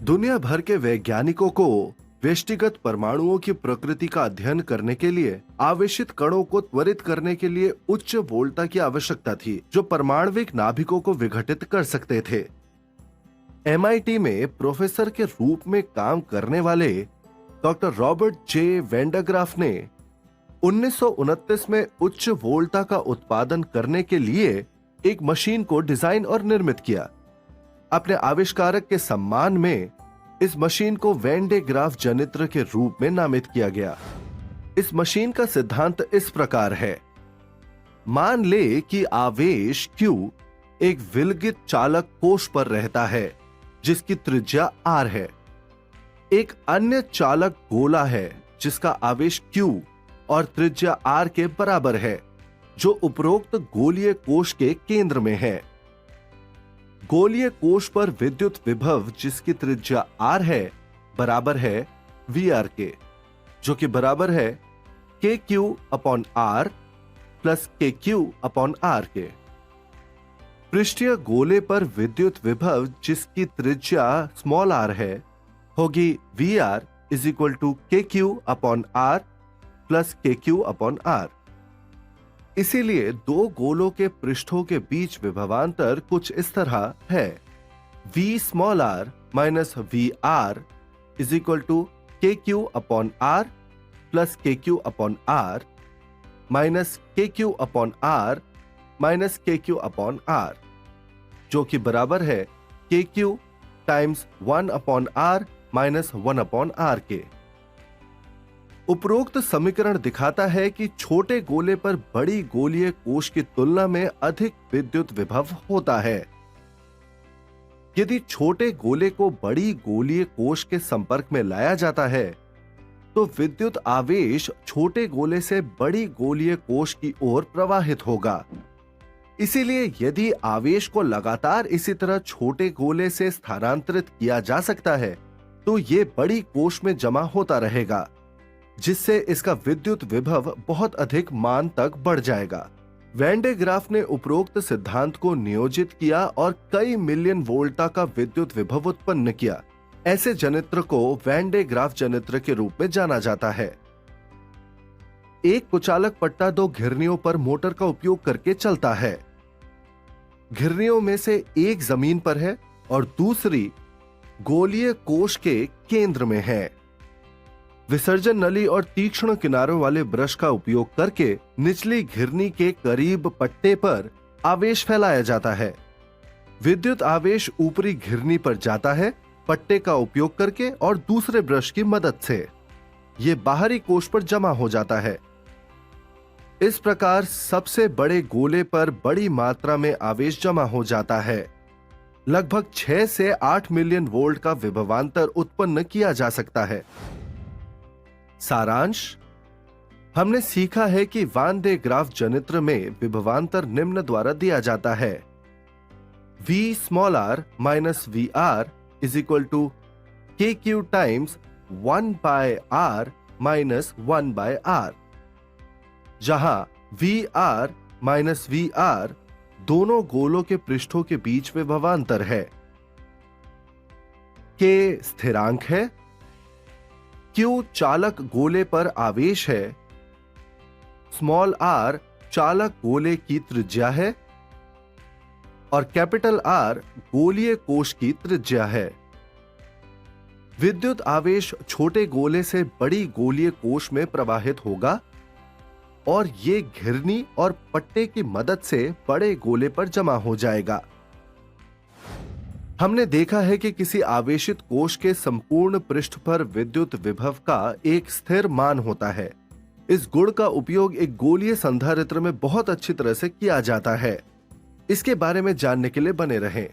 दुनिया भर के वैज्ञानिकों को व्यष्टिगत परमाणुओं की प्रकृति का अध्ययन करने के लिए आवेशित कणों को त्वरित करने के लिए उच्च वोल्टता की आवश्यकता थी, जो परमाणविक नाभिकों को विघटित कर सकते थे। एमआईटी में प्रोफेसर के रूप में काम करने वाले डॉक्टर रॉबर्ट जे वेंडरग्राफ ने 1929 में उच्च वोल्टता का उत्पादन करने के लिए एक मशीन को डिजाइन और निर्मित किया। अपने आविष्कारक के सम्मान में इस मशीन को वैन डे ग्राफ जनित्र के रूप में नामित किया गया। इस मशीन का सिद्धांत इस प्रकार है। मान ले कि आवेश Q एक विलगित चालक कोश पर रहता है जिसकी त्रिज्या R है। एक अन्य चालक गोला है जिसका आवेश Q और त्रिज्या R के बराबर है, जो उपरोक्त गोलीय कोश के केंद्र में है। गोलीय कोश पर विद्युत विभव जिसकी त्रिज्या R है बराबर है VR के, जो कि बराबर है KQ/R प्लस KQ/R के। पृष्ठीय गोले पर विद्युत विभव जिसकी त्रिज्या r है होगी VR = KQ/R प्लस KQ/R। इसीलिए दो गोलों के पृष्ठों के बीच विभवांतर कुछ इस तरह है। V minus VR = KQ/R plus KQ/R minus KQ/R minus KQ/R, जो कि बराबर है KQ times 1/R minus 1/R के। उपरोक्त समीकरण दिखाता है कि छोटे गोले पर बड़ी गोलीय कोश की तुलना में अधिक विद्युत विभव होता है। यदि छोटे गोले को बड़ी गोलीय कोश के संपर्क में लाया जाता है तो विद्युत आवेश छोटे गोले से बड़ी गोलीय कोश की ओर प्रवाहित होगा। इसीलिए यदि आवेश को लगातार इसी तरह छोटे गोले से स्थानांतरित किया जा सकता है तो यह बड़ी कोश में जमा होता रहेगा, जिससे इसका विद्युत विभव बहुत अधिक मान तक बढ़ जाएगा। वैन डे ग्राफ ने उपरोक्त सिद्धांत को नियोजित किया और कई मिलियन वोल्टता का विद्युत विभव उत्पन्न किया। ऐसे जनित्र को वैन डे ग्राफ जनित्र के रूप में जाना जाता है। एक कुचालक पट्टा दो घिरनियों पर मोटर का उपयोग करके चलता है। घिरनियों में से एक जमीन पर है और दूसरी गोलीय कोश के केंद्र में है। विसर्जन नली और तीक्ष्ण किनारों वाले ब्रश का उपयोग करके निचली घिरनी के करीब पट्टे पर आवेश फैलाया जाता है। विद्युत आवेश ऊपरी घिरनी पर जाता है पट्टे का उपयोग करके और दूसरे ब्रश की मदद से यह बाहरी कोश पर जमा हो जाता है। इस प्रकार सबसे बड़े गोले पर बड़ी मात्रा में आवेश जमा हो जाता है। लगभग 6 से 8 मिलियन वोल्ट का विभवांतर उत्पन्न किया जा सकता है। सारांश, हमने सीखा है कि वैन डे ग्राफ जनित्र में विभवांतर निम्न द्वारा दिया जाता है। V minus VR = KQ times 1/R minus 1/R, जहां VR माइनस VR दोनों गोलों के पृष्ठों के बीच विभवांतर है। K स्थिरांक है, Q चालक गोले पर आवेश है, r चालक गोले की त्रिज्या है और R गोलीय कोश की त्रिज्या है। विद्युत आवेश छोटे गोले से बड़ी गोलीय कोश में प्रवाहित होगा और ये घिरनी और पट्टे की मदद से बड़े गोले पर जमा हो जाएगा। हमने देखा है कि किसी आवेशित कोश के संपूर्ण पृष्ठ पर विद्युत विभव का एक स्थिर मान होता है। इस गुण का उपयोग एक गोलीय संधारित्र में बहुत अच्छी तरह से किया जाता है। इसके बारे में जानने के लिए बने रहें।